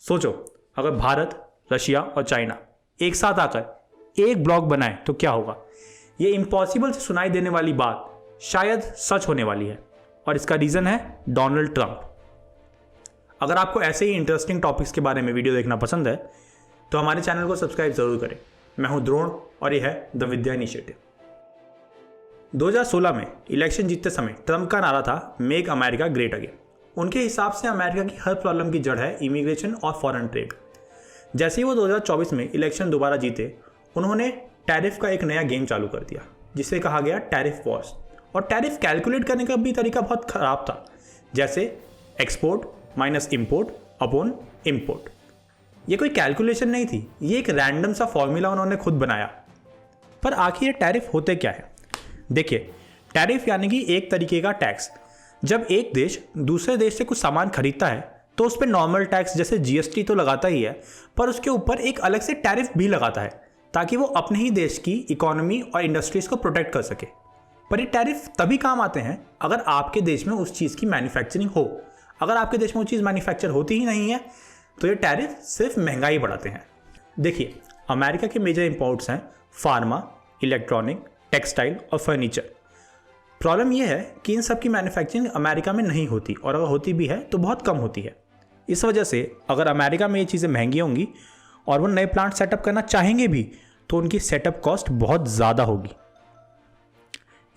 सोचो, अगर भारत, रशिया और चाइना एक साथ आकर एक ब्लॉक बनाए तो क्या होगा। ये इम्पॉसिबल से सुनाई देने वाली बात शायद सच होने वाली है, और इसका रीज़न है डोनाल्ड ट्रंप। अगर आपको ऐसे ही इंटरेस्टिंग टॉपिक्स के बारे में वीडियो देखना पसंद है तो हमारे चैनल को सब्सक्राइब जरूर करें। मैं हूं द्रोण और यह है द विद्या इनिशिएटिव। 2016 में इलेक्शन जीतते समय ट्रंप का नारा था मेक अमेरिका ग्रेट अगेन। उनके हिसाब से अमेरिका की हर प्रॉब्लम की जड़ है इमिग्रेशन और फॉरेन ट्रेड। जैसे ही वो 2024 में इलेक्शन दोबारा जीते, उन्होंने टैरिफ का एक नया गेम चालू कर दिया जिसे कहा गया टैरिफ वॉर्स। और टैरिफ कैलकुलेट करने का भी तरीका बहुत खराब था, जैसे export minus import upon import. ये कोई कैलकुलेशन नहीं थी, ये एक रैंडम सा फॉर्मूला उन्होंने खुद बनाया। पर आखिर ये टैरिफ होते क्या है? देखिए, टैरिफ यानी कि एक तरीके का टैक्स। जब एक देश दूसरे देश से कुछ सामान खरीदता है तो उस पर नॉर्मल टैक्स जैसे जीएसटी तो लगाता ही है, पर उसके ऊपर एक अलग से टैरिफ भी लगाता है ताकि वो अपने ही देश की इकोनॉमी और इंडस्ट्रीज को प्रोटेक्ट कर सके। पर ये टैरिफ तभी काम आते हैं अगर आपके देश में उस चीज़ की मैन्युफैक्चरिंग हो। अगर आपके देश में वो चीज़ मैन्युफैक्चर होती ही नहीं है तो ये टैरिफ सिर्फ महंगाई बढ़ाते हैं। देखिए, अमेरिका के मेजर इंपोर्ट्स हैं फार्मा, इलेक्ट्रॉनिक, टेक्सटाइल और फर्नीचर। प्रॉब्लम यह है कि इन सब की मैन्युफैक्चरिंग अमेरिका में नहीं होती, और अगर होती भी है तो बहुत कम होती है। इस वजह से अगर अमेरिका में ये चीज़ें महंगी होंगी और वो नए प्लांट सेटअप करना चाहेंगे भी तो उनकी सेटअप कॉस्ट बहुत ज़्यादा होगी।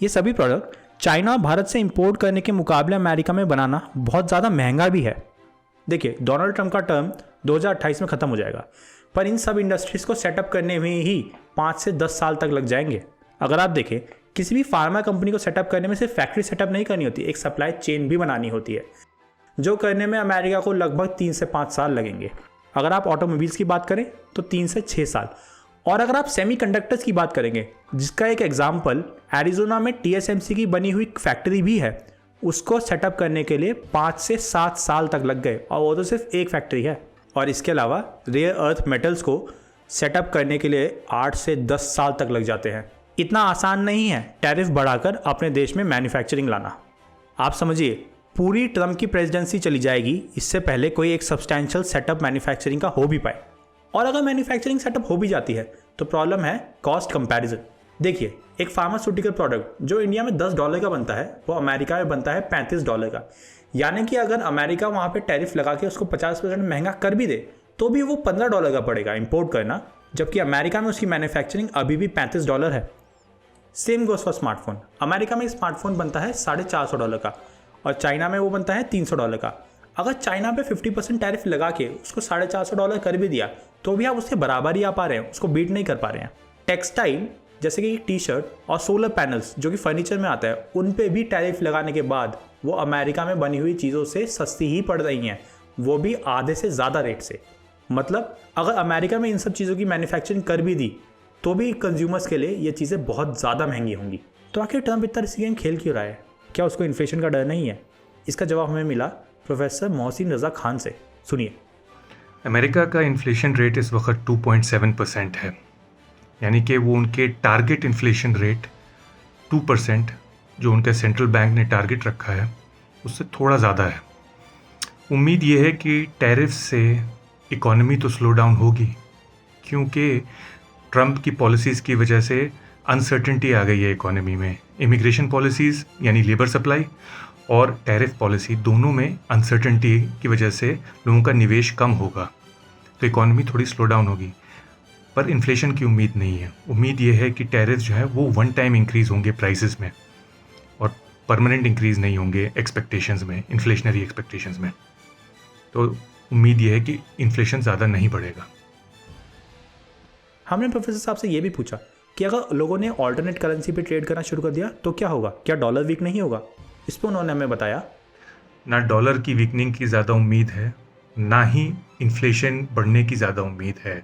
ये सभी प्रोडक्ट चाइना और भारत से इंपोर्ट करने के मुकाबले अमेरिका में बनाना बहुत ज़्यादा महंगा भी है। देखिए, डोनाल्ड ट्रंप का टर्म 2028 में ख़त्म हो जाएगा, पर इन सब इंडस्ट्रीज़ को सेटअप करने में ही 5 से 10 साल तक लग जाएंगे। अगर आप देखें, किसी भी फार्मा कंपनी को सेटअप करने में सिर्फ फैक्ट्री सेटअप नहीं करनी होती, एक सप्लाई चेन भी बनानी होती है, जो करने में अमेरिका को लगभग 3 से 5 साल लगेंगे। अगर आप ऑटोमोबाइल्स की बात करें तो 3 से 6 साल। और अगर आप सेमीकंडक्टर्स की बात करेंगे, जिसका एक एग्जाम्पल एरिजोना में TSMC की बनी हुई फैक्ट्री भी है, उसको सेटअप करने के लिए 5 से 7 साल तक लग गए, और वो तो सिर्फ एक फैक्ट्री है। और इसके अलावा रेयर अर्थ मेटल्स को सेटअप करने के लिए 8 से 10 साल तक लग जाते हैं। इतना आसान नहीं है टैरिफ बढ़ाकर अपने देश में मैन्युफैक्चरिंग लाना। आप समझिए, पूरी ट्रंप की प्रेसिडेंसी चली जाएगी इससे पहले कोई एक सब्सटैंशियल सेटअप मैन्युफैक्चरिंग का हो भी पाए। और अगर मैन्युफैक्चरिंग सेटअप हो भी जाती है तो प्रॉब्लम है कॉस्ट कंपैरिजन। देखिए, एक फार्मास्यूटिकल प्रोडक्ट जो इंडिया में $10 का बनता है वो अमेरिका में बनता है $35 का। यानी कि अगर अमेरिका वहाँ पे टैरिफ लगा के उसको 50% महंगा कर भी दे तो भी वो $15 का पड़ेगा इंपोर्ट करना, जबकि अमेरिका में उसकी मैन्युफैक्चरिंग अभी भी $35 है। Same goes for smartphone. America में स्मार्टफोन बनता है $450 का और चाइना में वो बनता है $300 का। अगर चाइना पे 50% टैरिफ लगा के उसको $450 कर भी दिया तो भी आप उसके बराबर ही आ पा रहे हैं, उसको बीट नहीं कर पा रहे हैं। टेक्सटाइल जैसे कि टी-शर्ट और सोलर पैनल्स जो कि फर्नीचर में आता है, उन पे भी टैरिफ लगाने के बाद वो अमेरिका में बनी हुई चीज़ों से सस्ती ही पड़ रही हैं, वो भी आधे से ज़्यादा रेट से। मतलब अगर अमेरिका में इन सब चीज़ों की मैन्युफैक्चरिंग कर भी दी तो भी कंज्यूमर्स के लिए ये चीज़ें बहुत ज़्यादा महंगी होंगी। तो आखिर ट्रंप इतना रिस्की गेम खेल क्यों रहा है? क्या उसको इन्फ्लेशन का डर नहीं है? इसका जवाब हमें मिला प्रोफेसर मोहसिन रज़ा खान से। सुनिए। अमेरिका का इन्फ्लेशन रेट इस वक्त 2.7% है, यानी कि वो उनके टारगेट इन्फ्लेशन रेट 2% जो उनका सेंट्रल बैंक ने टारगेट रखा है उससे थोड़ा ज़्यादा है। उम्मीद ये है कि टैरिफ से इकॉनमी तो स्लो डाउन होगी, क्योंकि ट्रंप की पॉलिसीज़ की वजह से अनसर्टेनिटी आ गई है इकोनॉमी में। इमिग्रेशन पॉलिसीज़ यानी लेबर सप्लाई और टैरिफ पॉलिसी दोनों में अनसर्टेनिटी की वजह से लोगों का निवेश कम होगा, तो इकोनॉमी थोड़ी स्लो डाउन होगी। पर इन्फ्लेशन की उम्मीद नहीं है। उम्मीद ये है कि टैरिफ जो है वो वन टाइम इंक्रीज़ होंगे प्राइसेस में और परमानेंट इंक्रीज़ नहीं होंगे एक्सपेक्टेशंस में, इन्फ्लेशनरी एक्सपेक्टेशंस में। तो उम्मीद ये है कि इन्फ्लेशन ज़्यादा नहीं बढ़ेगा। हमने प्रोफेसर साहब से ये भी पूछा कि अगर लोगों ने ऑल्टरनेट करेंसी पे ट्रेड करना शुरू कर दिया तो क्या होगा? क्या डॉलर वीक नहीं होगा? इस पर उन्होंने हमें बताया, ना डॉलर की वीकनिंग की ज़्यादा उम्मीद है, ना ही इन्फ्लेशन बढ़ने की ज़्यादा उम्मीद है।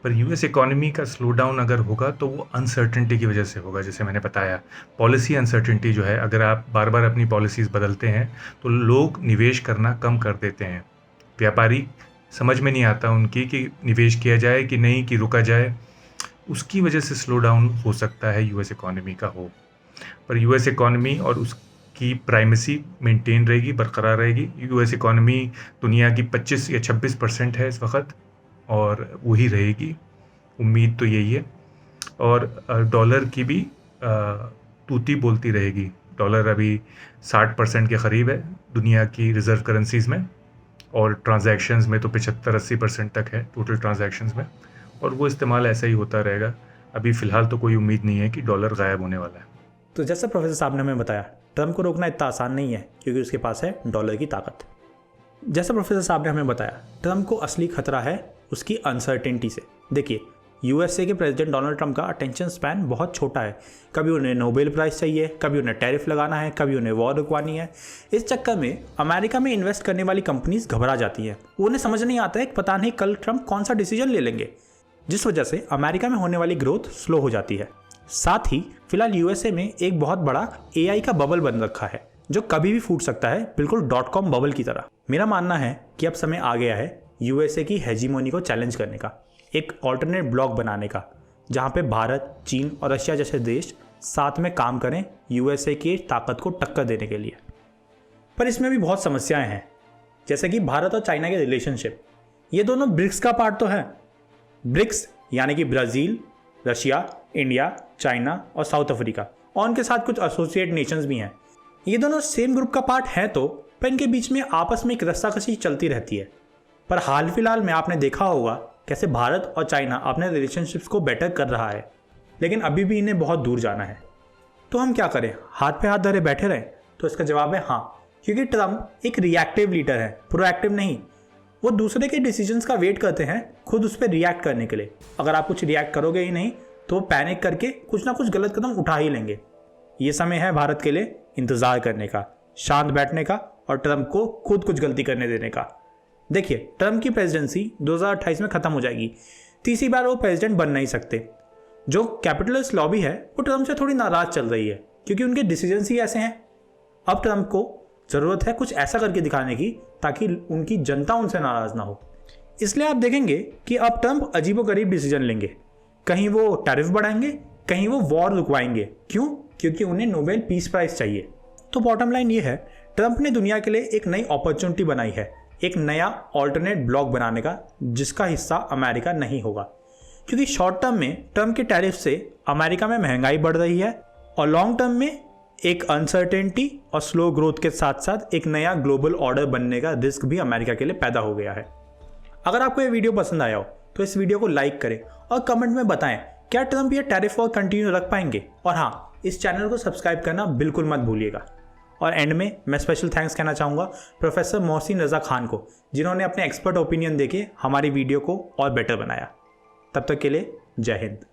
पर यूएस इकोनॉमी का स्लो डाउन अगर होगा तो वो अनसर्टेनिटी की वजह से होगा। जैसे मैंने बताया, पॉलिसी अनसर्टेनिटी जो है, अगर आप बार बार अपनी पॉलिसीज़ बदलते हैं तो लोग निवेश करना कम कर देते हैं। व्यापारी समझ में नहीं आता उनकी कि निवेश किया जाए कि नहीं, कि रुका जाए। उसकी वजह से स्लो डाउन हो सकता है यूएस इकोनॉमी का हो। पर यूएस इकोनॉमी और उस की प्राइमेसी मेंटेन रहेगी, बरकरार रहेगी। यूएस इकॉनमी दुनिया की 25 या 26% है इस वक्त, और वही रहेगी, उम्मीद तो यही है। और डॉलर की भी तूती बोलती रहेगी। डॉलर अभी 60% के करीब है दुनिया की रिज़र्व करेंसीज़ में, और ट्रांजैक्शंस में तो 75-80% तक है टोटल ट्रांजैक्शंस में, और वो इस्तेमाल ऐसा ही होता रहेगा। अभी फ़िलहाल तो कोई उम्मीद नहीं है कि डॉलर गायब होने वाला है। तो जैसा प्रोफेसर साहब ने हमें बताया, ट्रम्प को रोकना इतना आसान नहीं है क्योंकि उसके पास है डॉलर की ताकत। जैसा प्रोफेसर साहब ने हमें बताया, ट्रम्प को असली खतरा है उसकी अनसर्टेनिटी से। देखिए, यूएसए के प्रेसिडेंट डोनाल्ड ट्रम्प का अटेंशन स्पैन बहुत छोटा है। कभी उन्हें नोबेल प्राइज़ चाहिए, कभी उन्हें टैरिफ लगाना है, कभी उन्हें वॉर रुकवानी है। इस चक्कर में अमेरिका में इन्वेस्ट करने वाली कंपनीज घबरा जाती हैं। उन्हें समझ नहीं आता है कि पता नहीं कल ट्रम्प कौन सा डिसीजन ले लेंगे, जिस वजह से अमेरिका में होने वाली ग्रोथ स्लो हो जाती है। साथ ही फिलहाल यूएसए में एक बहुत बड़ा एआई का बबल बन रखा है जो कभी भी फूट सकता है, बिल्कुल .com बबल की तरह। मेरा मानना है कि अब समय आ गया है यूएसए की हेजीमोनी को चैलेंज करने का, एक ऑल्टरनेट ब्लॉक बनाने का, जहां पे भारत, चीन और रशिया जैसे देश साथ में काम करें यूएसए की ताकत को टक्कर देने के लिए। पर इसमें भी बहुत समस्याएं हैं, जैसे कि भारत और चाइना के रिलेशनशिप। ये दोनों ब्रिक्स का पार्ट तो है। ब्रिक्स यानी कि ब्राज़ील, रशिया, इंडिया, चाइना और साउथ अफ्रीका, और उनके साथ कुछ एसोसिएट नेशंस भी हैं। ये दोनों सेम ग्रुप का पार्ट हैं तो, पर इनके बीच में आपस में एक रस्साकशी चलती रहती है। पर हाल फिलहाल में आपने देखा होगा कैसे भारत और चाइना अपने रिलेशनशिप्स को बेटर कर रहा है, लेकिन अभी भी इन्हें बहुत दूर जाना है। तो हम क्या करें, हाथ पे हाथ धरे बैठे रहें? तो इसका जवाब है हाँ, क्योंकि ट्रम्प एक रिएक्टिव लीडर है, प्रोएक्टिव नहीं। वो दूसरे के डिसीजंस का वेट करते हैं खुद उस पर रिएक्ट करने के लिए। अगर आप कुछ रिएक्ट करोगे ही नहीं तो पैनिक करके कुछ ना कुछ गलत कदम उठा ही लेंगे। ये समय है भारत के लिए इंतज़ार करने का, शांत बैठने का और ट्रम्प को खुद कुछ गलती करने देने का। देखिए, ट्रम्प की प्रेसिडेंसी 2028 में ख़त्म हो जाएगी। तीसरी बार वो प्रेसिडेंट बन नहीं सकते। जो कैपिटलिस्ट लॉबी है वो ट्रम्प से थोड़ी नाराज़ चल रही है क्योंकि उनके डिसीजंस ही ऐसे हैं। अब ट्रम्प को ज़रूरत है कुछ ऐसा करके दिखाने की ताकि उनकी जनता उनसे नाराज़ ना हो। इसलिए आप देखेंगे कि अब ट्रम्प अजीबोगरीब डिसीजन लेंगे। कहीं वो टैरिफ बढ़ाएंगे, कहीं वो वॉर रुकवाएंगे। क्यों? क्योंकि उन्हें नोबेल पीस प्राइज़ चाहिए। तो बॉटम लाइन ये है, ट्रम्प ने दुनिया के लिए एक नई अपॉर्चुनिटी बनाई है, एक नया ऑल्टरनेट ब्लॉक बनाने का, जिसका हिस्सा अमेरिका नहीं होगा। क्योंकि शॉर्ट टर्म में ट्रम्प के टैरिफ से अमेरिका में महंगाई बढ़ रही है और लॉन्ग टर्म में एक अनसर्टेनिटी और स्लो ग्रोथ के साथ साथ एक नया ग्लोबल ऑर्डर बनने का रिस्क भी अमेरिका के लिए पैदा हो गया है। अगर आपको ये वीडियो पसंद आया हो तो इस वीडियो को लाइक करें और कमेंट में बताएं क्या ट्रम्प ये टैरिफ वॉर कंटिन्यू रख पाएंगे। और हाँ, इस चैनल को सब्सक्राइब करना बिल्कुल मत भूलिएगा। और एंड में मैं स्पेशल थैंक्स कहना चाहूँगा प्रोफेसर मोहसिन रज़ा खान को, जिन्होंने अपने एक्सपर्ट ओपिनियन देके हमारी वीडियो को और बेटर बनाया। तब तक के लिए जय हिंद।